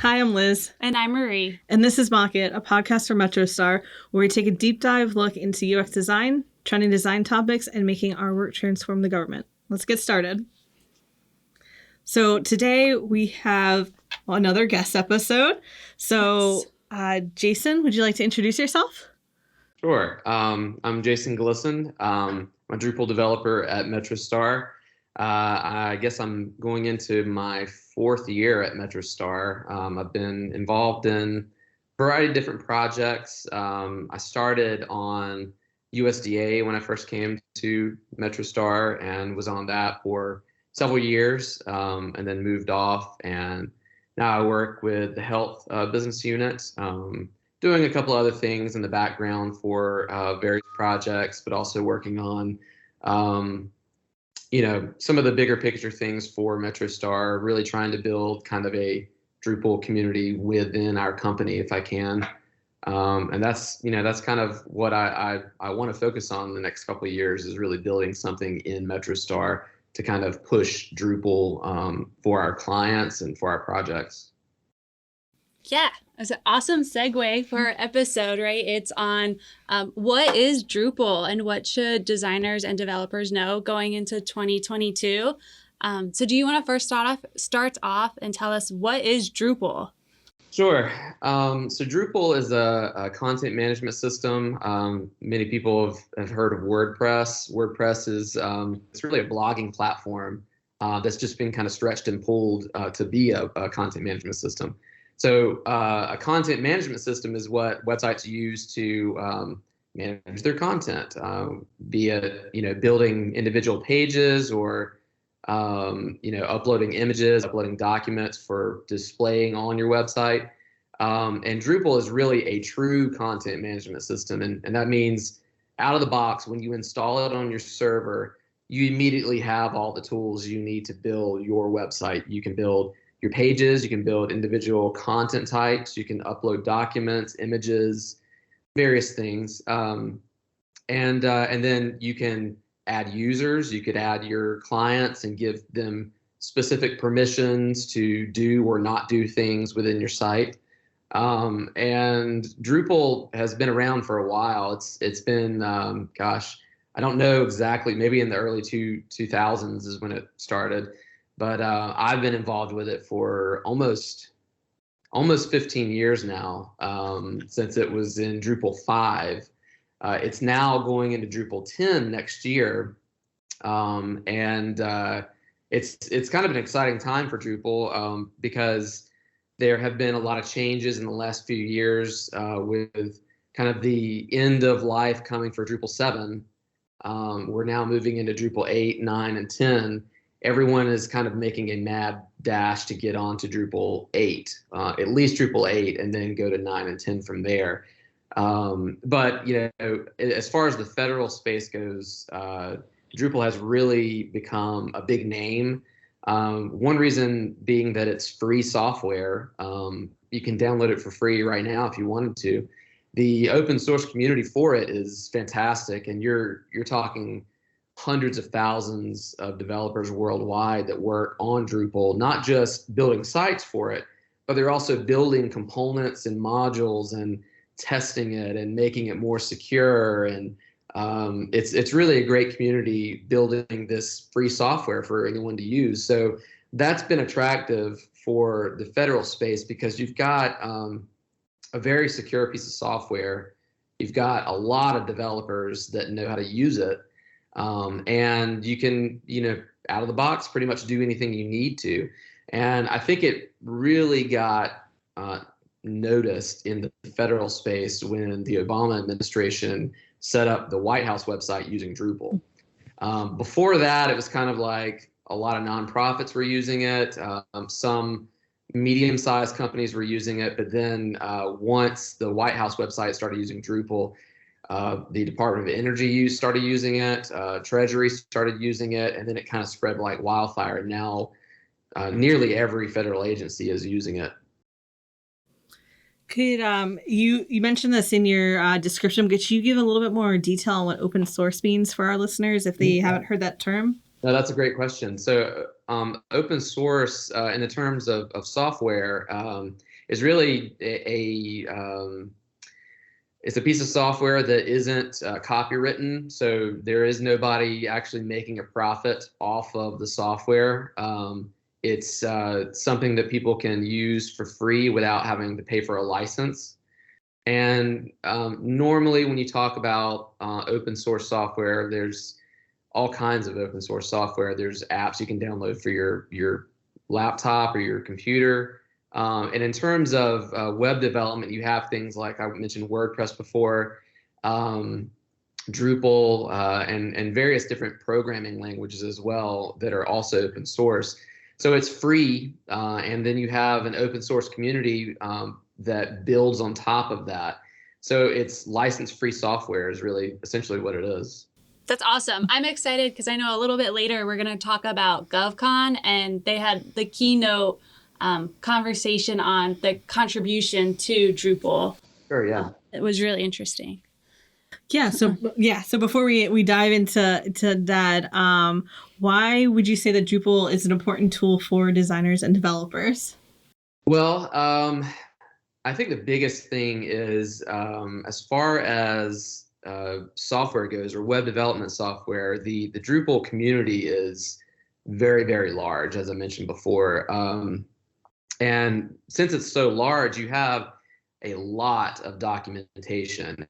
Hi, I'm Liz. And I'm Marie. And this is Mock It, a podcast from MetroStar, where we take a deep dive look into UX design, trending design topics, and making our work transform the government. Let's get started. So today we have another guest episode. So, Jason, would you like to introduce yourself? Sure. I'm Jason Glisson. I'm a Drupal developer at MetroStar. I guess I'm going into my fourth year at MetroStar. I've been involved in a variety of different projects. I started on USDA when I first came to MetroStar and was on that for several years, and then moved off. And now I work with the health business unit, doing a couple other things in the background for various projects, but also working on some of the bigger picture things for MetroStar, really trying to build kind of a Drupal community within our company if I can. And that's kind of what I want to focus on the next couple of years, is really building something in MetroStar to kind of push Drupal for our clients and for our projects. Yeah, it's an awesome segue for our episode, right? It's on what is Drupal and what should designers and developers know going into 2022. So do you want to first start off and tell us what is Drupal? Sure. So Drupal is a content management system. Many people have heard of WordPress. WordPress is it's really a blogging platform that's just been kind of stretched and pulled to be a content management system. So a content management system is what websites use to manage their content, be it building individual pages or uploading images, uploading documents for displaying on your website. And Drupal is really a true content management system, and that means out of the box, when you install it on your server, you immediately have all the tools you need to build your website. You can build your pages, you can build individual content types, you can upload documents, images, various things, and then you can add users. You could add your clients and give them specific permissions to do or not do things within your site. And Drupal has been around for a while. It's been I don't know exactly, maybe in the early 2000s is when it started. But I've been involved with it for almost 15 years now, since it was in Drupal 5. It's now going into Drupal 10 next year, and it's kind of an exciting time for Drupal because there have been a lot of changes in the last few years with kind of the end of life coming for Drupal 7. We're now moving into Drupal 8, 9, and 10. Everyone is kind of making a mad dash to get onto Drupal 8, at least Drupal 8, and then go to 9 and 10 from there. But as far as the federal space goes, Drupal has really become a big name. One reason being that it's free software. You can download it for free right now if you wanted to. The open source community for it is fantastic, and you're talking hundreds of thousands of developers worldwide that work on Drupal, not just building sites for it, but they're also building components and modules and testing it and making it more secure. And it's really a great community building this free software for anyone to use. So that's been attractive for the federal space because you've got a very secure piece of software. You've got a lot of developers that know how to use it. And you can, out of the box, pretty much do anything you need to. And I think it really got noticed in the federal space when the Obama administration set up the White House website using Drupal. Before that, it was kind of like a lot of nonprofits were using it. Some medium-sized companies were using it. But then once the White House website started using Drupal, the Department of Energy started using it, Treasury started using it, and then it kind of spread like wildfire. And now nearly every federal agency is using it. Could you mentioned this in your description? Could you give a little bit more detail on what open source means for our listeners if they haven't heard that term? No, that's a great question. So open source in the terms of software, is really it's a piece of software that isn't copywritten, so there is nobody actually making a profit off of the software. It's something that people can use for free without having to pay for a license. And normally when you talk about open source software, there's all kinds of open source software. There's apps you can download for your laptop or your computer. And in terms of web development, you have things like I mentioned WordPress before, Drupal, and various different programming languages as well that are also open source. So it's free, and then you have an open source community that builds on top of that. So it's license-free software is really essentially what it is. That's awesome. I'm excited because I know a little bit later we're going to talk about GovCon, and they had the keynote conversation on the contribution to Drupal. Sure, yeah. It was really interesting. So before we dive into that, why would you say that Drupal is an important tool for designers and developers? Well, I think the biggest thing is as far as software goes, or web development software, the Drupal community is very, very large, as I mentioned before. And since it's so large, you have a lot of documentation.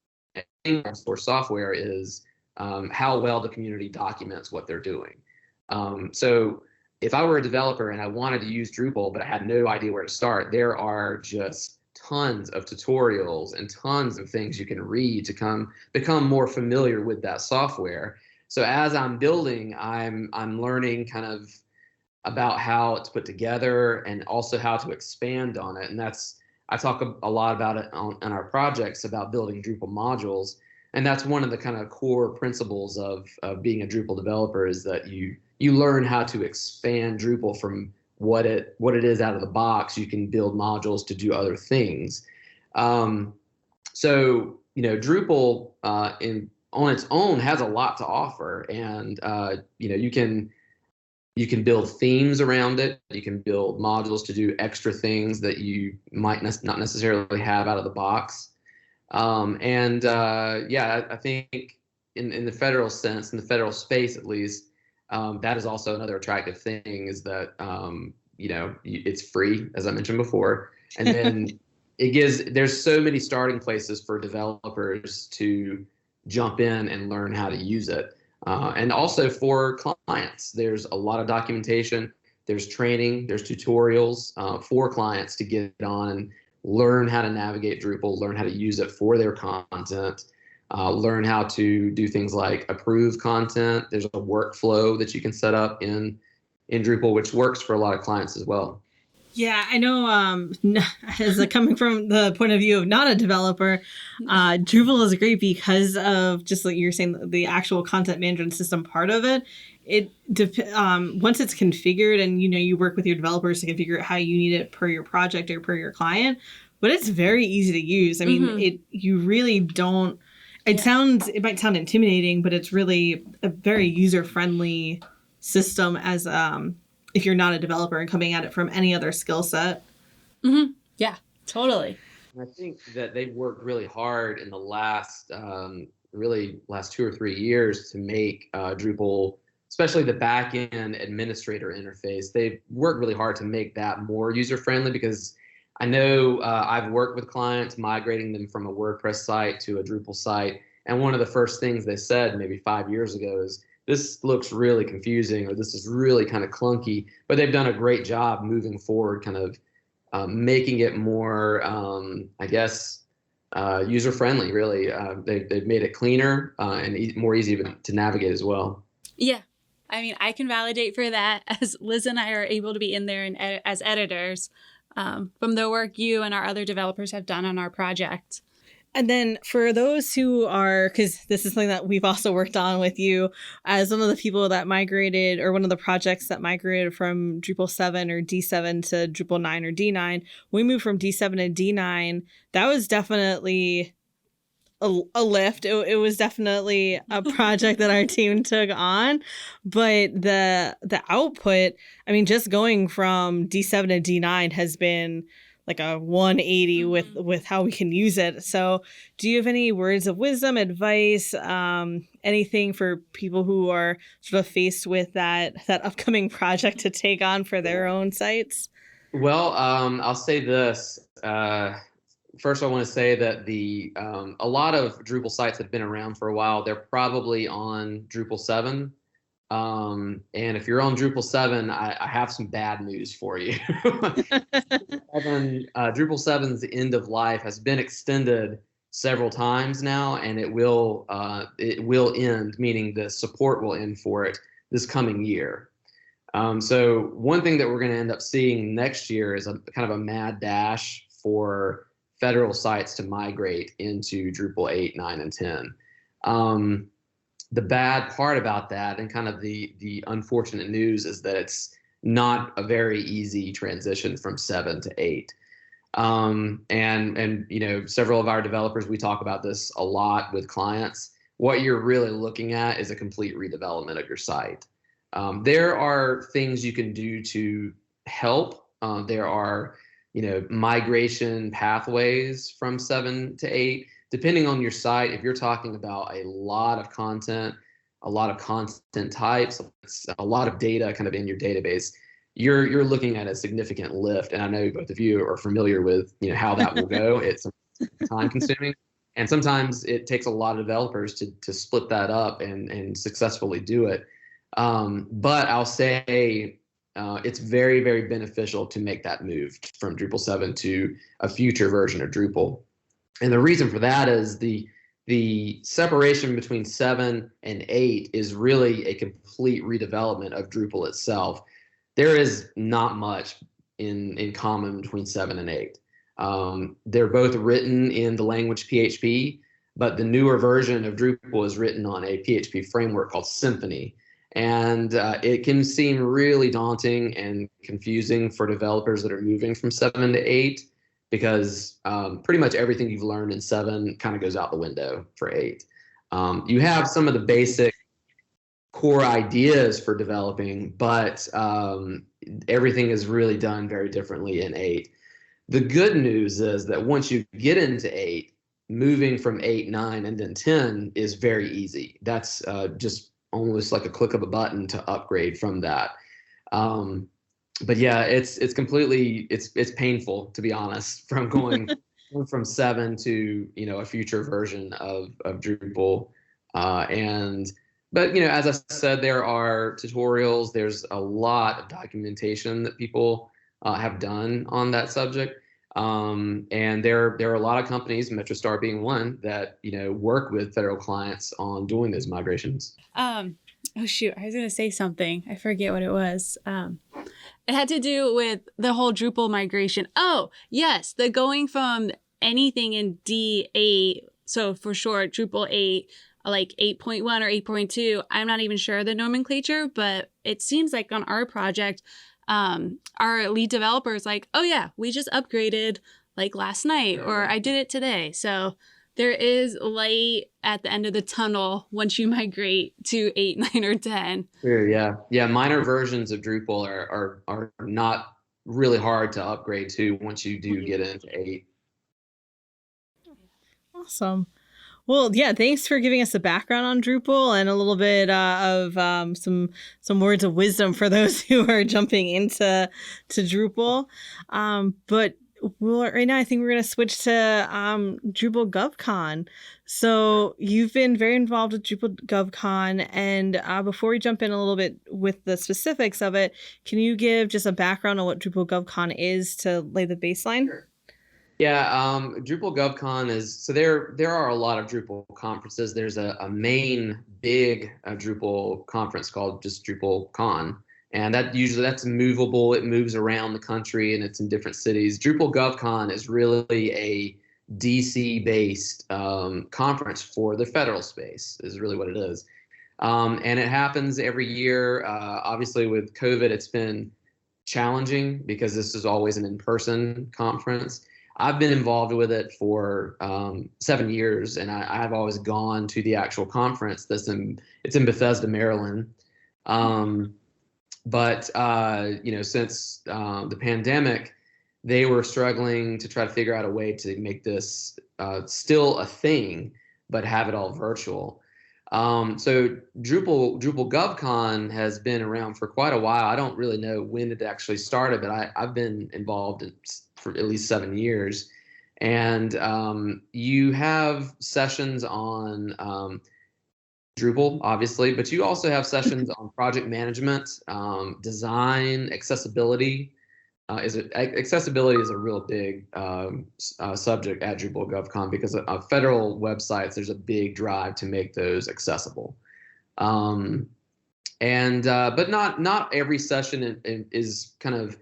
For software is how well the community documents what they're doing. So if I were a developer and I wanted to use Drupal, but I had no idea where to start, there are just tons of tutorials and tons of things you can read to become more familiar with that software. So as I'm building, I'm learning kind of about how it's put together and also how to expand on it. And I talk a lot about it on our projects about building Drupal modules. And that's one of the kind of core principles of being a Drupal developer, is that you learn how to expand Drupal from what it is out of the box. You can build modules to do other things. So, Drupal on its own has a lot to offer. And, you can build themes around it. You can build modules to do extra things that you might not necessarily have out of the box. I think in the federal sense, in the federal space at least, that is also another attractive thing, is that it's free, as I mentioned before, and then there's so many starting places for developers to jump in and learn how to use it. And also for clients, there's a lot of documentation, there's training, there's tutorials for clients to get on and learn how to navigate Drupal, learn how to use it for their content, learn how to do things like approve content. There's a workflow that you can set up in Drupal, which works for a lot of clients as well. Yeah, I know, as coming from the point of view of not a developer, Drupal is great because of, just like you're saying, the actual content management system part of it. Once it's configured and, you work with your developers to configure it how you need it per your project or per your client, but it's very easy to use. I mean, you really don't, it might sound intimidating, but it's really a very user-friendly system as, if you're not a developer and coming at it from any other skill set. Mm-hmm. Yeah, totally. I think that they've worked really hard in the last 2 or 3 years to make Drupal, especially the back-end administrator interface. They've worked really hard to make that more user-friendly, because I know I've worked with clients migrating them from a WordPress site to a Drupal site. And one of the first things they said maybe 5 years ago is, this looks really confusing, or this is really kind of clunky, but they've done a great job moving forward, kind of making it more, user-friendly, really. They've made it cleaner and more easy to navigate as well. Yeah. I mean, I can validate for that, as Liz and I are able to be in there and as editors from the work you and our other developers have done on our project. And then for those who are, because this is something that we've also worked on with you, as one of the people that migrated, or one of the projects that migrated from Drupal 7 or D7 to Drupal 9 or D9, we moved from D7 to D9. That was definitely a lift. It was definitely a project that our team took on. But the output, I mean, just going from D7 to D9 has been like a 180 with how we can use it. So do you have any words of wisdom, advice, anything for people who are sort of faced with that upcoming project to take on for their own sites? Well, I'll say this. First, I want to say that a lot of Drupal sites have been around for a while. They're probably on Drupal 7. And if you're on Drupal 7, I have some bad news for you. Drupal 7's end of life has been extended several times now, and it will end, meaning the support will end for it this coming year. So one thing that we're going to end up seeing next year is a kind of a mad dash for federal sites to migrate into Drupal 8, 9, and 10. The bad part about that, and kind of the unfortunate news, is that it's not a very easy transition from 7 to 8. And several of our developers, we talk about this a lot with clients. What you're really looking at is a complete redevelopment of your site. There are things you can do to help. There are, migration pathways from 7 to 8, depending on your site. If you're talking about a lot of content types, a lot of data kind of in your database, you're looking at a significant lift. And I know both of you are familiar with, how that will go. It's time consuming. And sometimes it takes a lot of developers to split that up and successfully do it. But I'll say it's very, very beneficial to make that move from Drupal 7 to a future version of Drupal. And the reason for that is the separation between 7 and 8 is really a complete redevelopment of Drupal itself. There is not much in common between 7 and 8. They're both written in the language PHP, but the newer version of Drupal is written on a PHP framework called Symfony. And it can seem really daunting and confusing for developers that are moving from 7 to 8, because pretty much everything you've learned in 7 kind of goes out the window for 8. You have some of the basic core ideas for developing, but everything is really done very differently in 8. The good news is that once you get into 8, moving from 8, 9, and then 10 is very easy. That's just almost like a click of a button to upgrade from that. But yeah, it's completely, it's painful, to be honest, from going from 7 to, a future version of Drupal. But as I said, there are tutorials, there's a lot of documentation that people have done on that subject. And there are a lot of companies, MetroStar being one, that, work with federal clients on doing those migrations. Oh shoot, I was going to say something. I forget what it was. It had to do with the whole Drupal migration. Oh, yes, the going from anything in D8, so for short, Drupal 8, like 8.1 or 8.2. I'm not even sure the nomenclature, but it seems like on our project, our lead developer is like, oh yeah, we just upgraded like last night, or I did it today. So there is light at the end of the tunnel once you migrate to 8, 9, or 10. Sure, yeah. Yeah, minor versions of Drupal are not really hard to upgrade to once you do get into 8. Awesome. Well, yeah, thanks for giving us a background on Drupal and a little bit of some words of wisdom for those who are jumping into Drupal. But right now, I think we're going to switch to Drupal GovCon. So you've been very involved with Drupal GovCon, and before we jump in a little bit with the specifics of it, can you give just a background on what Drupal GovCon is to lay the baseline? Sure. Yeah, Drupal GovCon is, so there are a lot of Drupal conferences. There's a main big Drupal conference called just DrupalCon, and that's movable. It moves around the country and it's in different cities. Drupal GovCon is really a DC-based conference for the federal space, is really what it is. And it happens every year. Obviously with COVID, it's been challenging because this is always an in-person conference. I've been involved with it for 7 years, and I've always gone to the actual conference. It's in Bethesda, Maryland. But since the pandemic, they were struggling to try to figure out a way to make this still a thing, but have it all virtual. So Drupal GovCon has been around for quite a while. I don't really know when it actually started, but I've been involved for at least 7 years. And you have sessions on Drupal, obviously, but you also have sessions on project management, design, accessibility. Accessibility is a real big subject at Drupal GovCon because of federal websites, there's a big drive to make those accessible. But not every session is kind of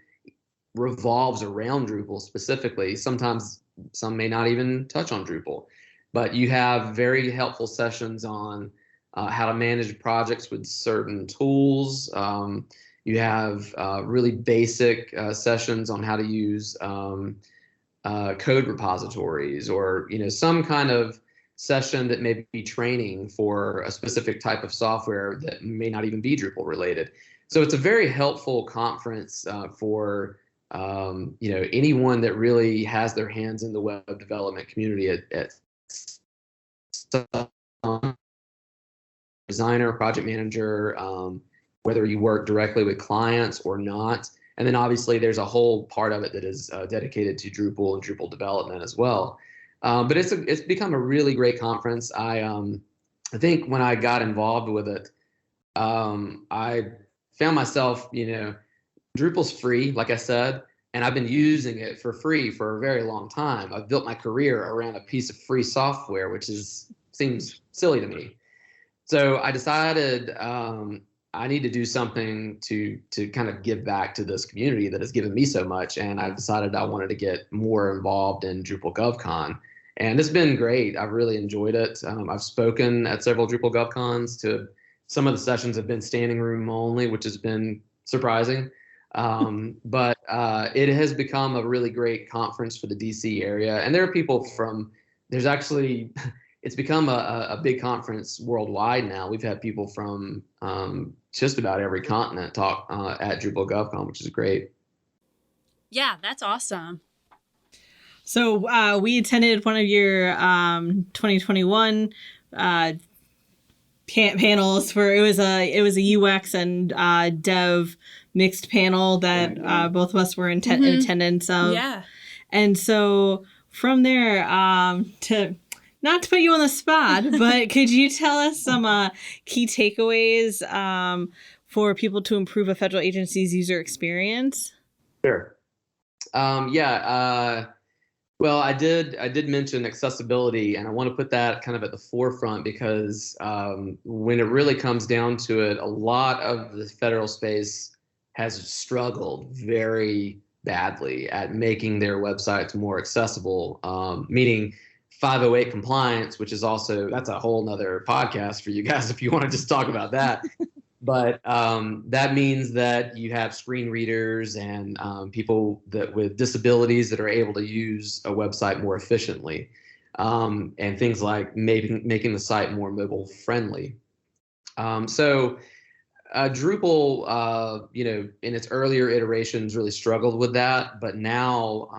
revolves around Drupal specifically. Sometimes some may not even touch on Drupal, but you have very helpful sessions on how to manage projects with certain tools. You have really basic sessions on how to use code repositories, or some kind of session that may be training for a specific type of software that may not even be Drupal related. So it's a very helpful conference for anyone that really has their hands in the web development community at designer, project manager. Whether you work directly with clients or not. And then obviously there's a whole part of it that is dedicated to Drupal and Drupal development as well. But it's become a really great conference. I think when I got involved with it, I found myself, Drupal's free, like I said, and I've been using it for free for a very long time. I've built my career around a piece of free software, which seems silly to me. So I decided I need to do something to kind of give back to this community that has given me so much. And I decided I wanted to get more involved in Drupal GovCon. And it's been great. I've really enjoyed it. I've spoken at several Drupal GovCons. Some of the sessions have been standing room only, which has been surprising. But it has become a really great conference for the DC area. And there are people it's become a big conference worldwide now. We've had people from just about every continent talk at Drupal GovCon, which is great. Yeah, that's awesome. So we attended one of your 2021 panels where it was a UX and dev mixed panel that both of us were in attendance of. Yeah. And so from there, not to put you on the spot, but could you tell us some key takeaways for people to improve a federal agency's user experience? Sure. Well, I did mention accessibility, and I want to put that kind of at the forefront because when it really comes down to it, a lot of the federal space has struggled very badly at making their websites more accessible, meaning 508 compliance, which is that's a whole nother podcast for you guys if you want to just talk about that. But that means that you have screen readers and people with disabilities that are able to use a website more efficiently, and things like making the site more mobile friendly. So Drupal, in its earlier iterations really struggled with that, but now,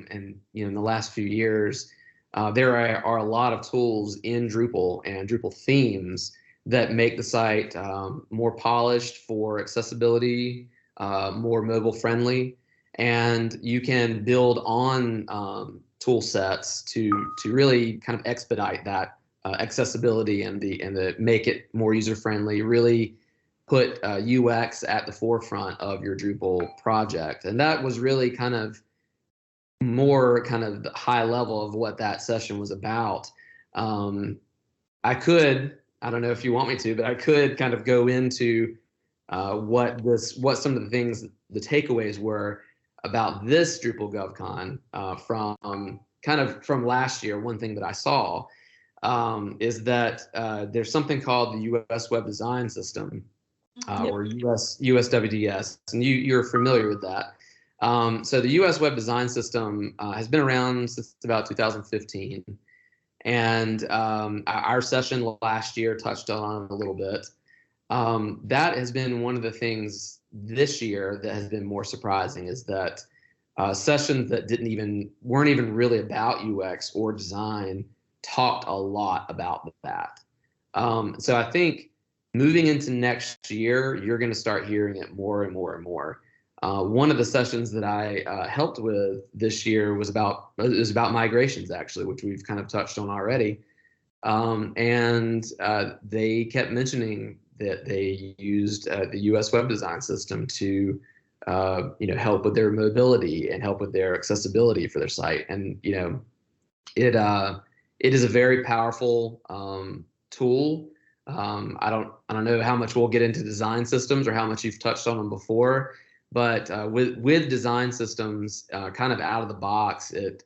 and in the last few years, there are a lot of tools in Drupal and Drupal themes that make the site more polished for accessibility, more mobile friendly, and you can build on tool sets to really kind of expedite that accessibility and make it more user friendly. Really put UX at the forefront of your Drupal project, and that was really kind of the high level of what that session was about. I don't know if you want me to, but I could kind of go into what some of the things, the takeaways were about this Drupal GovCon from last year. One thing that I saw is that there's something called the Uss Web Design System, or USWDS, and you're familiar with that. So the Uss Web Design System has been around since about 2015. And our session last year touched on it a little bit. That has been one of the things this year that has been more surprising, is that sessions that weren't even really about UX or design talked a lot about that. So I think moving into next year, you're going to start hearing it more and more and more. One of the sessions that I helped with this year was about migrations, actually, which we've kind of touched on already. And they kept mentioning that they used the Uss Web Design System to help with their mobility and help with their accessibility for their site. And it is a very powerful tool. I don't know how much we'll get into design systems or how much you've touched on them before, but with design systems, kind of out of the box, it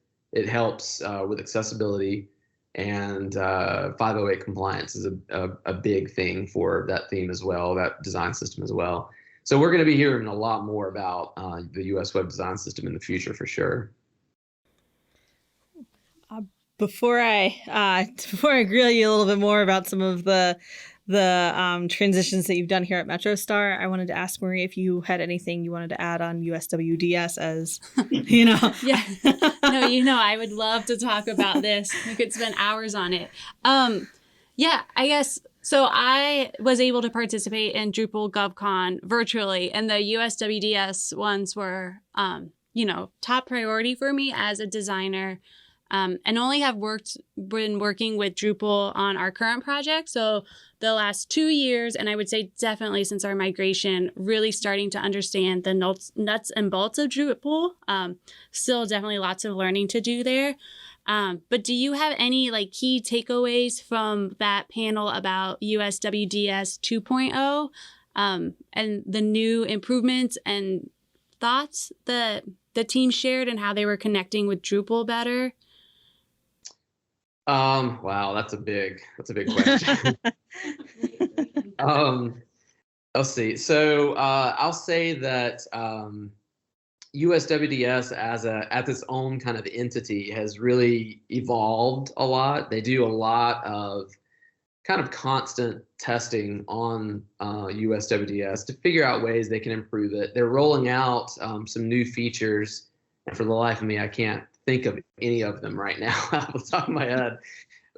helps with accessibility, and 508 compliance is a big thing for that theme as well, that design system as well. So we're going to be hearing a lot more about the Uss Web Design System in the future for sure. Before I grill you a little bit more about some of the transitions that you've done here at MetroStar, I wanted to ask Marie if you had anything you wanted to add on USWDS, as you know. Yeah, no, I would love to talk about this. We could spend hours on it. Yeah, I guess. So I was able to participate in Drupal GovCon virtually, and the USWDS ones were, top priority for me as a designer. And only have been working with Drupal on our current project. So the last 2 years, and I would say definitely since our migration, really starting to understand the nuts and bolts of Drupal. Still definitely lots of learning to do there. But do you have any key takeaways from that panel about USWDS 2.0 and the new improvements and thoughts that the team shared and how they were connecting with Drupal better? Wow, that's a big question. Let's see. So I'll say that USWDS as its own kind of entity has really evolved a lot. They do a lot of kind of constant testing on USWDS to figure out ways they can improve it. They're rolling out some new features, and for the life of me, I can't think of any of them right now off the top of my head.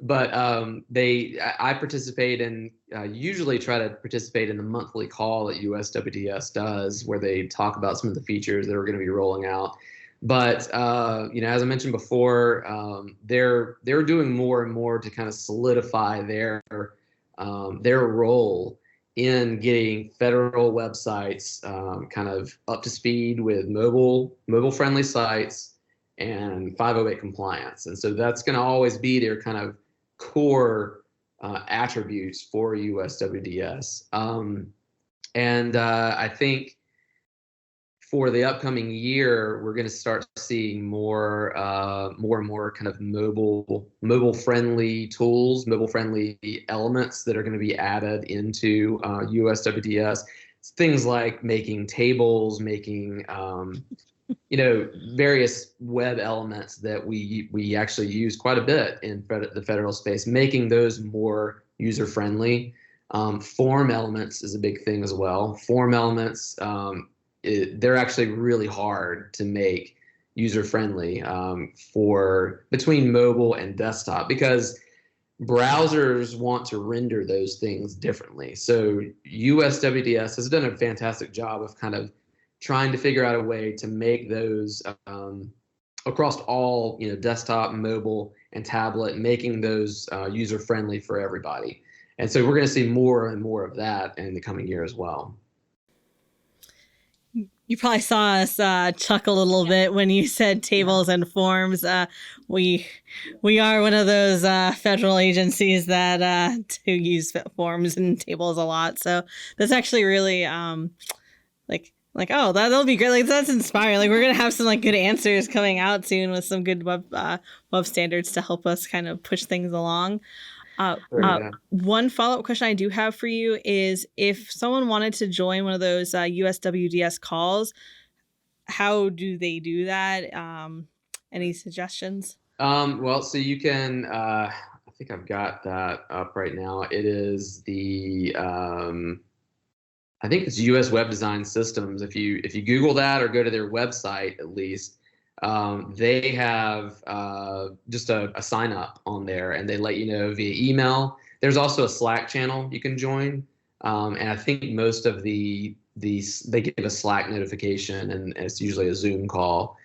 But I participate in, usually try to participate in the monthly call that USWDS does, where they talk about some of the features that are going to be rolling out. But as I mentioned before, they're doing more and more to kind of solidify their role in getting federal websites kind of up to speed with mobile friendly sites and 508 compliance. And so that's going to always be their kind of core attributes for USWDS. And I think for the upcoming year, we're going to start seeing more and more kind of mobile friendly tools, mobile friendly elements that are going to be added into USWDS. Things like making tables, making various web elements that we actually use quite a bit in the federal space, making those more user friendly. Form elements is a big thing as well. Form elements, they're actually really hard to make user friendly for between mobile and desktop, because browsers want to render those things differently. So USWDS has done a fantastic job of kind of trying to figure out a way to make those across all, desktop, mobile, and tablet, making those user friendly for everybody. And so we're going to see more and more of that in the coming year as well. You probably saw us chuckle a little bit when you said tables and forms. We are one of those federal agencies that do use forms and tables a lot. So that's actually really oh, that'll be great. That's inspiring. We're gonna have some good answers coming out soon with some good web standards to help us kind of push things along. One follow-up question I do have for you is, if someone wanted to join one of those USWDS calls, how do they do that? Any suggestions? Well, so you can, I think I've got that up right now. It is the, I think it's Uss Web Design Systems. If you Google that or go to their website, at least, they have just a sign up on there, and they let you know via email. There's also a Slack channel you can join, and I think most of these they give a Slack notification, and it's usually a Zoom call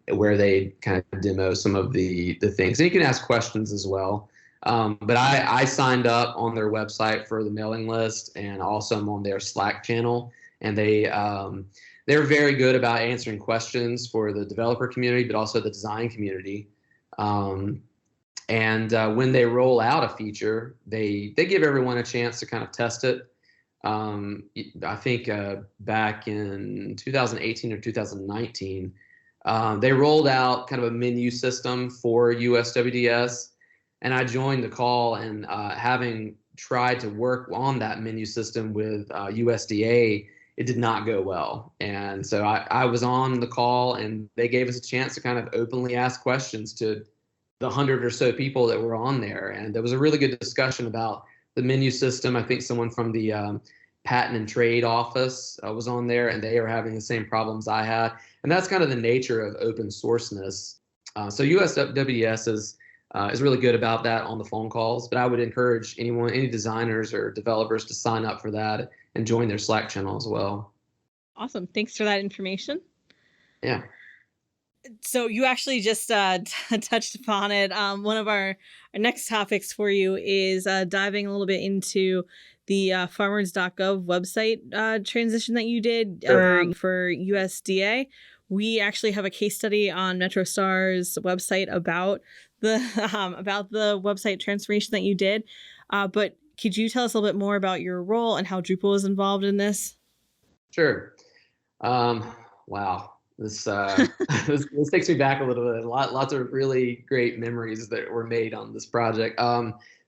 where they kind of demo some of the things. And you can ask questions as well. But I signed up on their website for the mailing list, and also I'm on their Slack channel, and they're very good about answering questions for the developer community, but also the design community. When they roll out a feature, they give everyone a chance to kind of test it. I think back in 2018 or 2019, they rolled out kind of a menu system for USWDS, and I joined the call, and having tried to work on that menu system with USDA, it did not go well. And so I was on the call, and they gave us a chance to kind of openly ask questions to the 100 or so people that were on there. And there was a really good discussion about the menu system. I think someone from the Patent and Trade Office was on there, and they are having the same problems I had. And that's kind of the nature of open sourceness. So USWDS is really good about that on the phone calls, but I would encourage any designers or developers to sign up for that and join their Slack channel as well. Awesome. Thanks for that information. Yeah. So you actually just touched upon it. One of our next topics for you is diving a little bit into the farmers.gov website transition that you did for USDA. We actually have a case study on MetroStar's website about the website transformation that you did. But could you tell us a little bit more about your role and how Drupal is involved in this? Sure. Wow. This this takes me back a little bit. Lots of really great memories that were made on this project.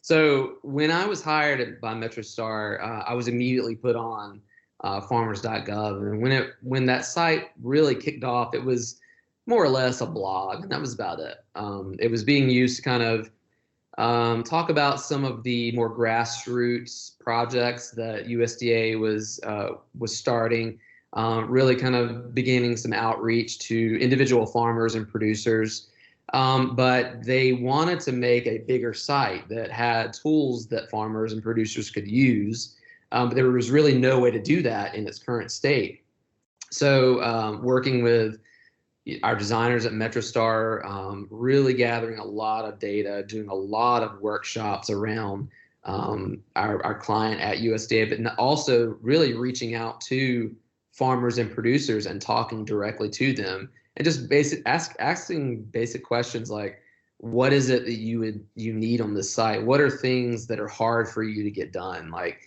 So when I was hired by MetroStar, I was immediately put on farmers.gov, and when that site really kicked off, it was more or less a blog, and that was about it. It was being used to kind of talk about some of the more grassroots projects that USDA was starting. Really kind of beginning some outreach to individual farmers and producers. But they wanted to make a bigger site that had tools that farmers and producers could use. But there was really no way to do that in its current state. So working with our designers at MetroStar, really gathering a lot of data, doing a lot of workshops around our client at USDA, but also really reaching out to farmers and producers and talking directly to them, and just asking basic questions like, what is it that you need on this site? What are things that are hard for you to get done? Like,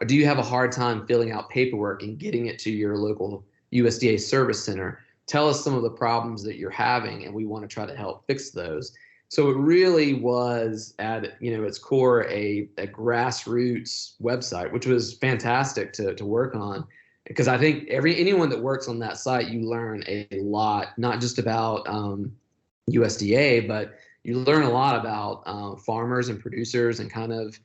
do you have a hard time filling out paperwork and getting it to your local USDA service center? Tell us some of the problems that you're having, and we want to try to help fix those. So it really was at its core a grassroots website, which was fantastic to work on. Because I think anyone that works on that site, you learn a lot, not just about USDA, but you learn a lot about farmers and producers and kind of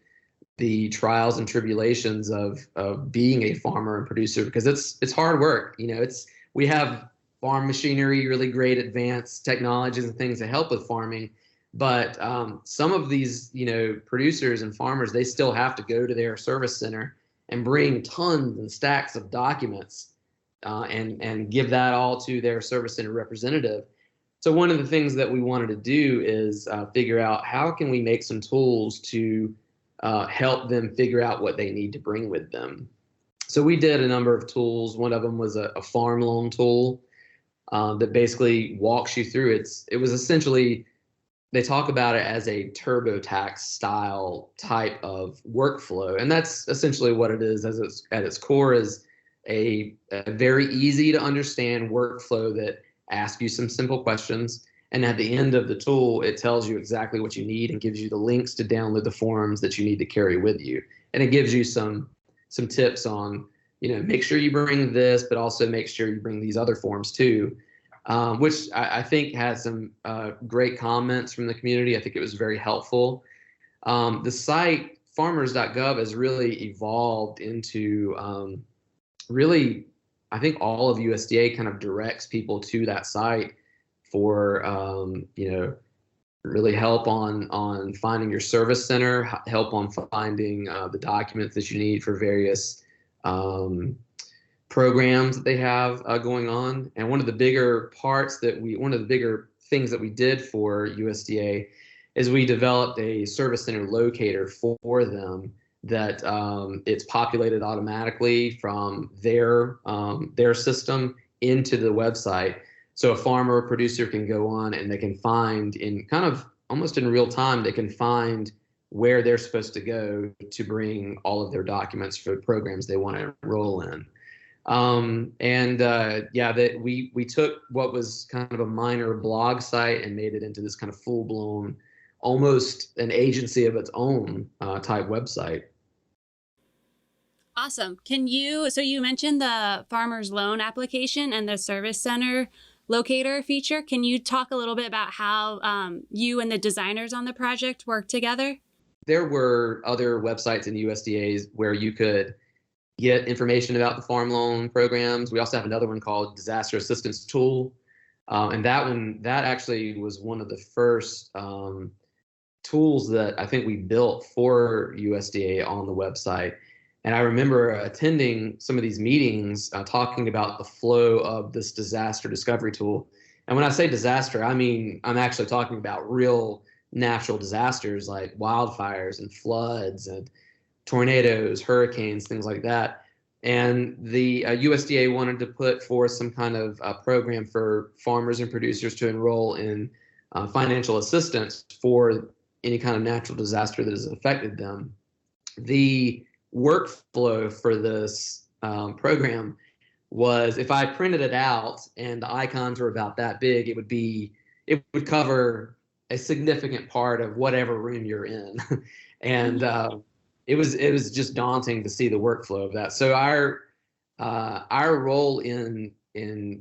the trials and tribulations of being a farmer and producer, because it's hard work. We have farm machinery, really great advanced technologies and things that help with farming, but some of these producers and farmers, they still have to go to their service center and bring tons and stacks of documents and give that all to their service center representative. So one of the things that we wanted to do is figure out how can we make some tools to help them figure out what they need to bring with them. So we did a number of tools. One of them was a farm loan tool that basically walks you through. It was essentially, they talk about it as a TurboTax style type of workflow. And that's essentially what it is. At its core is a very easy to understand workflow that asks you some simple questions. And at the end of the tool, it tells you exactly what you need and gives you the links to download the forms that you need to carry with you. And it gives you some tips on, make sure you bring this, but also make sure you bring these other forms too. Which I think had some great comments from the community. I think it was very helpful. The site farmers.gov has really evolved into really, I think all of USDA kind of directs people to that site for really help on finding your service center, help on finding the documents that you need for various programs that they have going on. And one of the bigger things that we did for USDA is we developed a service center locator for them that it's populated automatically from their system into the website. So a farmer or producer can go on and they can find in kind of almost in real time, they can find where they're supposed to go to bring all of their documents for the programs they want to enroll in. That we took what was kind of a minor blog site and made it into this kind of full-blown, almost an agency of its own type website. Awesome. So you mentioned the farmer's loan application and the service center locator feature. Can you talk a little bit about how you and the designers on the project worked together? There were other websites in USDA's where you could get information about the farm loan programs. We also have another one called Disaster Assistance Tool. And that actually was one of the first tools that I think we built for USDA on the website. And I remember attending some of these meetings talking about the flow of this disaster discovery tool. And when I say disaster, I mean, I'm actually talking about real natural disasters like wildfires and floods and tornadoes, hurricanes, things like that. And the USDA wanted to put forth some kind of program for farmers and producers to enroll in financial assistance for any kind of natural disaster that has affected them. The workflow for this program was, if I printed it out and the icons were about that big, it would cover a significant part of whatever room you're in. And it was just daunting to see the workflow of that. So our role in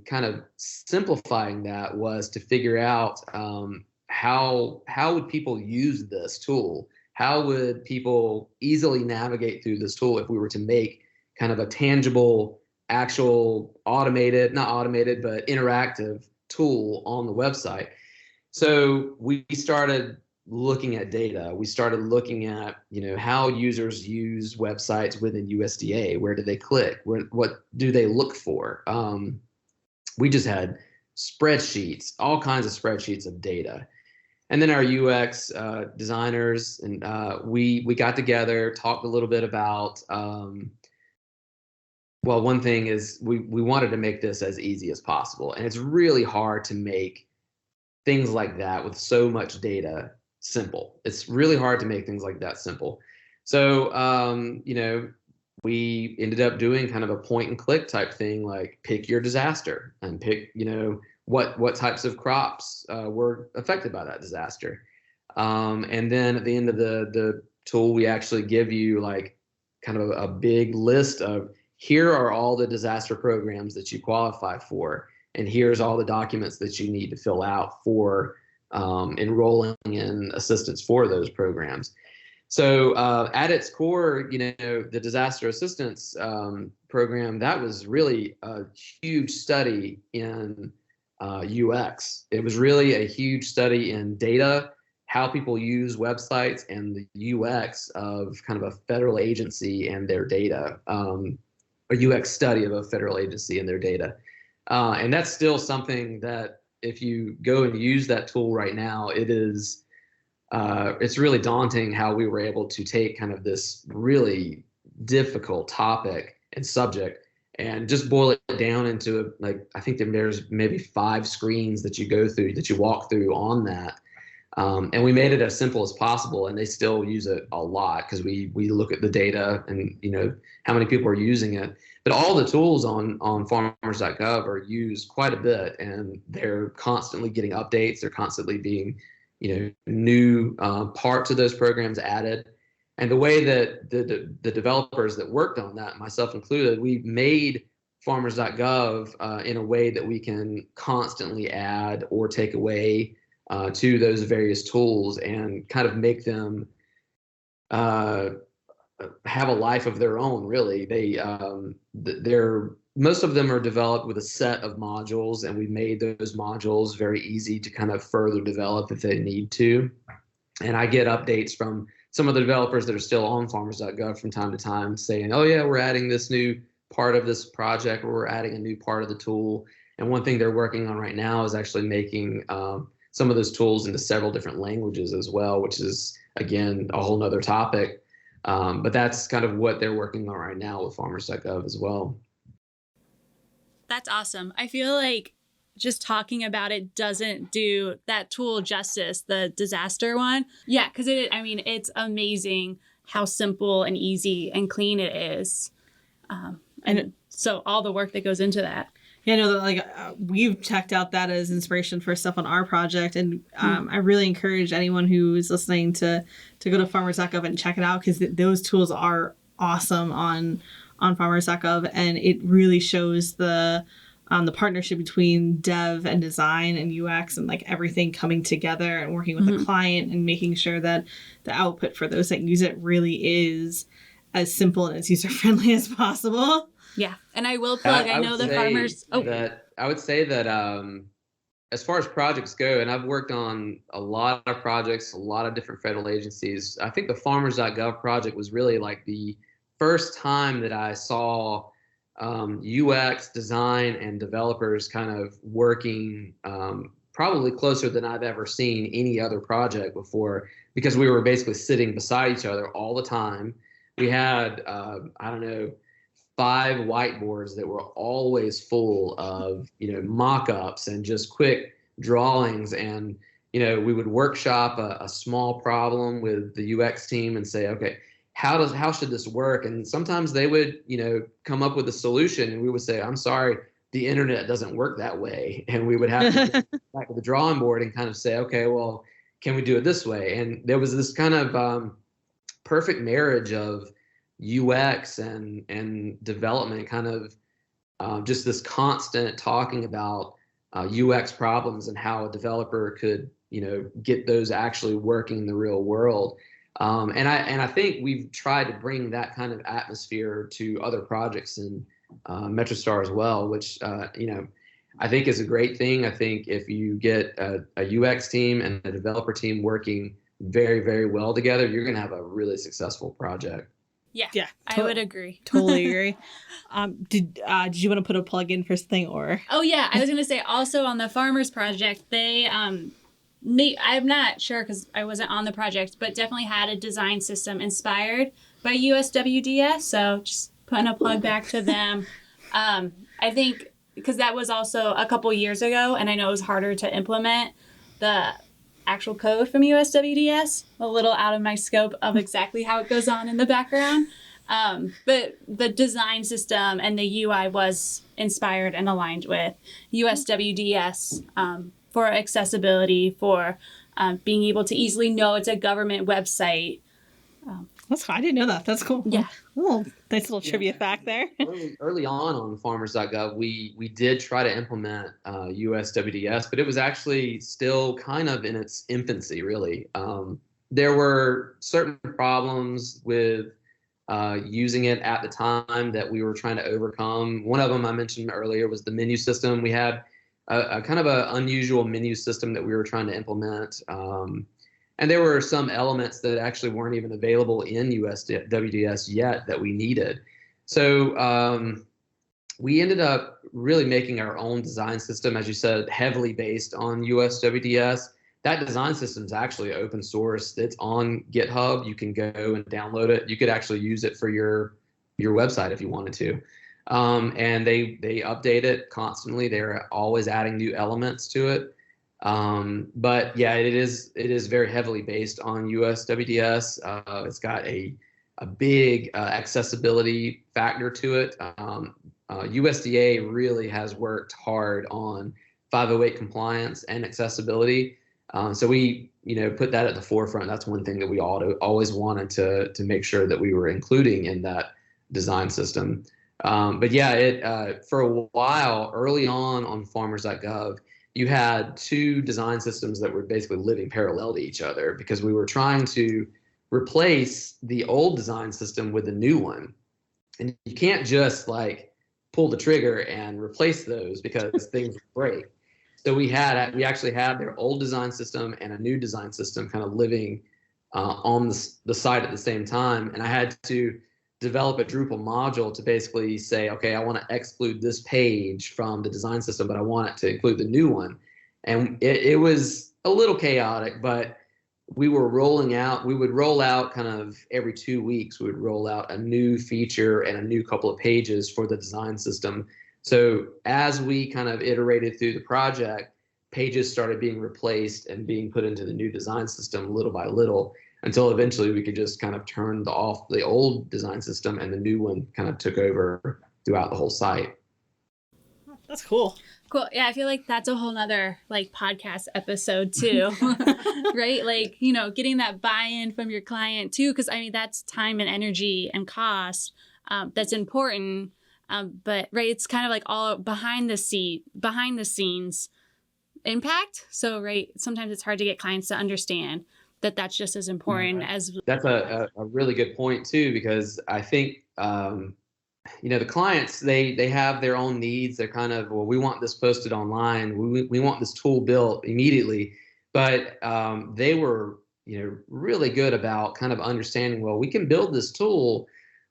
kind of simplifying that was to figure out how would people use this tool? How would people easily navigate through this tool if we were to make kind of a tangible, actual not automated, but interactive tool on the website? So we started looking at data. We started looking at, how users use websites within USDA. Where do they click? What do they look for? We just had spreadsheets, all kinds of spreadsheets of data. And then our UX designers and we got together, talked a little bit about, one thing is we wanted to make this as easy as possible. And it's really hard to make things like that with so much data simple. It's really hard to make things like that simple. So, we ended up doing kind of a point and click type thing, like pick your disaster and pick, what types of crops were affected by that disaster. And then at the end of the tool, we actually give you like kind of a big list of, here are all the disaster programs that you qualify for. And here's all the documents that you need to fill out for enrolling in assistance for those programs. So at its core, the disaster assistance program, that was really a huge study in UX. It was really a huge study in data, how people use websites, and the UX of kind of a federal agency and their data, a UX study of a federal agency and their data. And that's still something that if you go and use that tool right now, it's really daunting how we were able to take kind of this really difficult topic and subject and just boil it down into I think there's maybe 5 screens that you go through, that you walk through on that. And we made it as simple as possible, and they still use it a lot because we look at the data and how many people are using it. But all the tools on farmers.gov are used quite a bit, and they're constantly getting updates. They're constantly being new parts of those programs added. And the way that the developers that worked on that, myself included, we made farmers.gov in a way that we can constantly add or take away to those various tools and kind of make them have a life of their own. Really, they're most of them are developed with a set of modules, and we made those modules very easy to kind of further develop if they need to. And I get updates from some of the developers that are still on farmers.gov from time to time saying, oh yeah, we're adding this new part of this project, or we're adding a new part of the tool. And one thing they're working on right now is actually making some of those tools into several different languages as well, which is, again, a whole nother topic. But that's kind of what they're working on right now with farmers.gov as well. That's awesome. I feel like just talking about it doesn't do that tool justice, the disaster one. Yeah, because it's amazing how simple and easy and clean it is. And so all the work that goes into that. Yeah, no, we've checked out that as inspiration for stuff on our project, and I really encourage anyone who is listening to go to farmers.gov and check it out, because those tools are awesome on farmers.gov, and it really shows the partnership between dev and design and UX and like everything coming together and working with the client and making sure that the output for those that use it really is as simple and as user friendly as possible. Yeah. And I will plug, I know the farmers. I would say that as far as projects go, and I've worked on a lot of projects, a lot of different federal agencies, I think the farmers.gov project was really like the first time that I saw UX, design, and developers kind of working probably closer than I've ever seen any other project before, because we were basically sitting beside each other all the time. We had, 5 whiteboards that were always full of, mock-ups and just quick drawings. And, we would workshop a small problem with the UX team and say, okay, how should this work? And sometimes they would, come up with a solution, and we would say, I'm sorry, the internet doesn't work that way. And we would have to go back to the drawing board and kind of say, okay, well, can we do it this way? And there was this kind of perfect marriage of UX and development, kind of just this constant talking about UX problems and how a developer could, get those actually working in the real world. And I think we've tried to bring that kind of atmosphere to other projects in MetroStar as well, which I think is a great thing. I think if you get a UX team and a developer team working very, very well together, you're going to have a really successful project. Yeah, I would agree. Totally agree. Did you want to put a plug in for something, or? Oh yeah, I was going to say also on the Farmers Project, they I'm not sure because I wasn't on the project, but definitely had a design system inspired by USWDS. So just putting a plug back to them. I think because that was also a couple years ago, and I know it was harder to implement the actual code from USWDS, a little out of my scope of exactly how it goes on in the background. But the design system and the UI was inspired and aligned with USWDS for accessibility, for being able to easily know it's a government website. That's cool. I didn't know that. That's cool. Yeah. Oh, nice little trivia fact there. Early on farmers.gov, we did try to implement USWDS, but it was actually still kind of in its infancy, really. There were certain problems with using it at the time that we were trying to overcome. One of them I mentioned earlier was the menu system. We had a kind of an unusual menu system that we were trying to implement. And there were some elements that actually weren't even available in USWDS yet that we needed. So we ended up really making our own design system, as you said, heavily based on USWDS. That design system is actually open source. It's on GitHub. You can go and download it. You could actually use it for your website if you wanted to. And they update it constantly. They're always adding new elements to it. But yeah, it is very heavily based on USWDS. It's got a big accessibility factor to it. USDA really has worked hard on 508 compliance and accessibility. So we, put that at the forefront. That's one thing that we always wanted to make sure that we were including in that design system. But yeah, for a while early on farmers.gov, you had 2 design systems that were basically living parallel to each other, because we were trying to replace the old design system with a new one. And you can't just pull the trigger and replace those because things break. So we actually had their old design system and a new design system kind of living on the site at the same time. And I had to develop a Drupal module to basically say, okay, I want to exclude this page from the design system, but I want it to include the new one. And it was a little chaotic, but we would roll out kind of every 2 weeks, we would roll out a new feature and a new couple of pages for the design system. So as we kind of iterated through the project, pages started being replaced and being put into the new design system little by little, until eventually we could just kind of turn off the old design system and the new one kind of took over throughout the whole site. That's cool. Cool. Yeah, I feel like that's a whole nother like podcast episode too, right? Like, getting that buy-in from your client too, because I mean, that's time and energy and cost that's important. But right, it's kind of like all behind the scenes impact. So right, sometimes it's hard to get clients to understand that that's just as important as. That's a really good point too, because I think the clients, they have their own needs. They're kind of, well, we want this posted online. We want this tool built immediately. But they were, really good about kind of understanding, well, we can build this tool,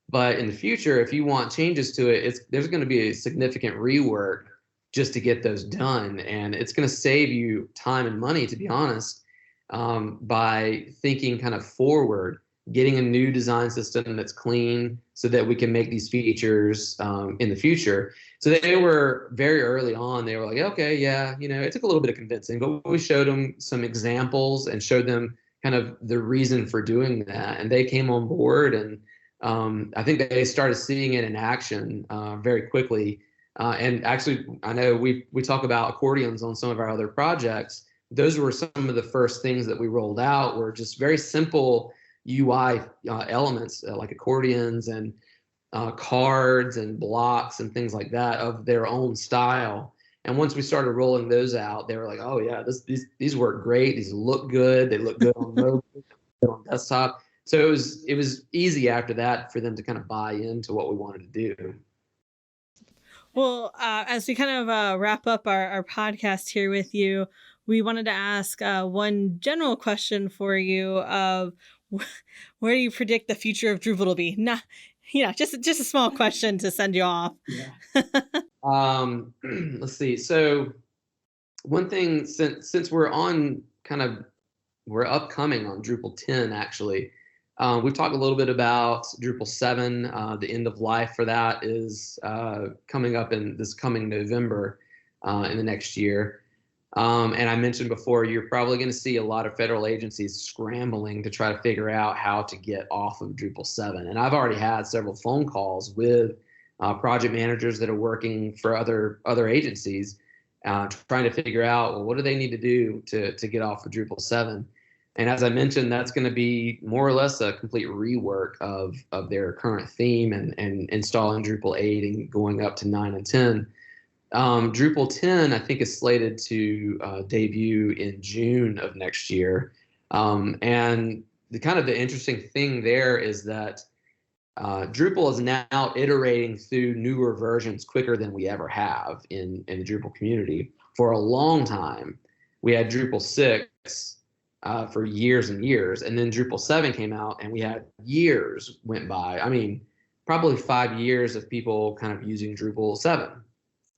but in the future, if you want changes to it, there's going to be a significant rework just to get those done. And it's going to save you time and money, to be honest, by thinking kind of forward, getting a new design system that's clean so that we can make these features in the future. So they were very early on, they were like, okay, yeah, it took a little bit of convincing, but we showed them some examples and showed them kind of the reason for doing that. And they came on board, and I think they started seeing it in action very quickly. And actually, I know we talk about accordions on some of our other projects. Those were some of the first things that we rolled out, were just very simple UI elements like accordions and cards and blocks and things like that of their own style. And once we started rolling those out, they were like, oh yeah, these work great. These look good. They look good on mobile, good on desktop. So it was easy after that for them to kind of buy into what we wanted to do. Well, as we kind of wrap up our podcast here with you, we wanted to ask one general question for you of where do you predict the future of Drupal will be? Nah, just a small question to send you off. Yeah. Let's see. So one thing, since we're upcoming on Drupal 10, actually, we've talked a little bit about Drupal 7. The end of life for that is coming up in this coming November in the next year. And I mentioned before, you're probably going to see a lot of federal agencies scrambling to try to figure out how to get off of Drupal 7. And I've already had several phone calls with project managers that are working for other agencies, trying to figure out, well, what do they need to do to get off of Drupal 7? And as I mentioned, that's going to be more or less a complete rework of their current theme and installing Drupal 8 and going up to 9 and 10. Drupal 10, I think, is slated to debut in June of next year. And the interesting thing there is that Drupal is now iterating through newer versions quicker than we ever have in the Drupal community. For a long time, we had Drupal 6 for years and years, and then Drupal 7 came out, and we had years went by. I mean, probably 5 years of people kind of using Drupal 7.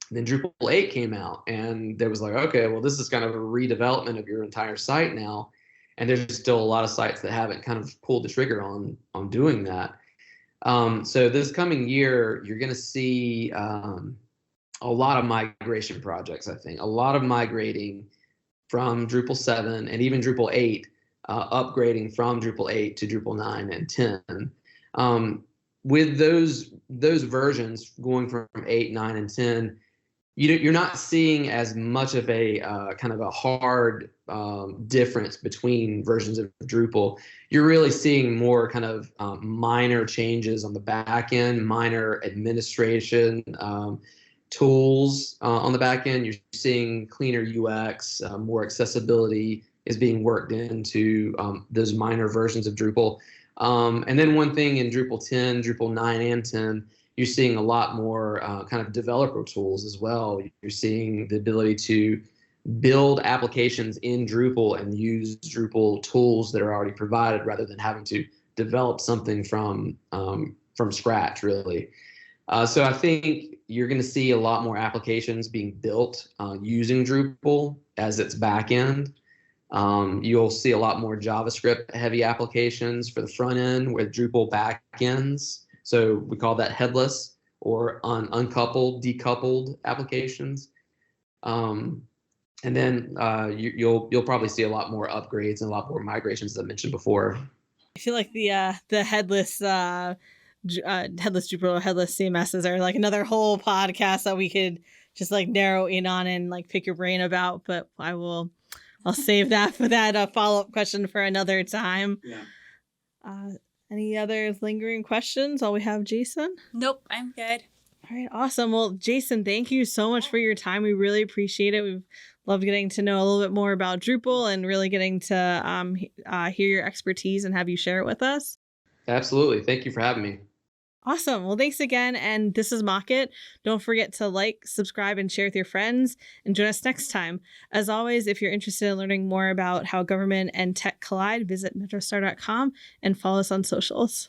Then Drupal 8 came out, and there was like, okay, well, this is kind of a redevelopment of your entire site now. And there's still a lot of sites that haven't kind of pulled the trigger on doing that. So this coming year, you're going to see a lot of migration projects, I think. A lot of migrating from Drupal 7 and even Drupal 8, upgrading from Drupal 8 to Drupal 9 and 10. With those versions going from 8, 9, and 10, you're not seeing as much of a kind of a hard difference between versions of Drupal. You're really seeing more kind of minor changes on the back end, minor administration tools on the back end. You're seeing cleaner UX, more accessibility is being worked into those minor versions of Drupal. And then one thing in Drupal 10, Drupal 9 and 10, you're seeing a lot more kind of developer tools as well. You're seeing the ability to build applications in Drupal and use Drupal tools that are already provided rather than having to develop something from scratch, really. So I think you're going to see a lot more applications being built using Drupal as its backend. You'll see a lot more JavaScript heavy applications for the front end with Drupal backends. So we call that headless or uncoupled, decoupled applications. And then you'll probably see a lot more upgrades and a lot more migrations, as I mentioned before. I feel like the headless headless Drupal or headless CMSs are like another whole podcast that we could just like narrow in on and like pick your brain about. But I'll save that for that follow-up question for another time. Yeah. Any other lingering questions while we have Jason? Nope, I'm good. All right, awesome. Well, Jason, thank you so much for your time. We really appreciate it. We've loved getting to know a little bit more about Drupal and really getting to hear your expertise and have you share it with us. Absolutely. Thank you for having me. Awesome. Well, thanks again. And this is Mock It. Don't forget to like, subscribe, and share with your friends. And join us next time. As always, if you're interested in learning more about how government and tech collide, visit MetroStar.com and follow us on socials.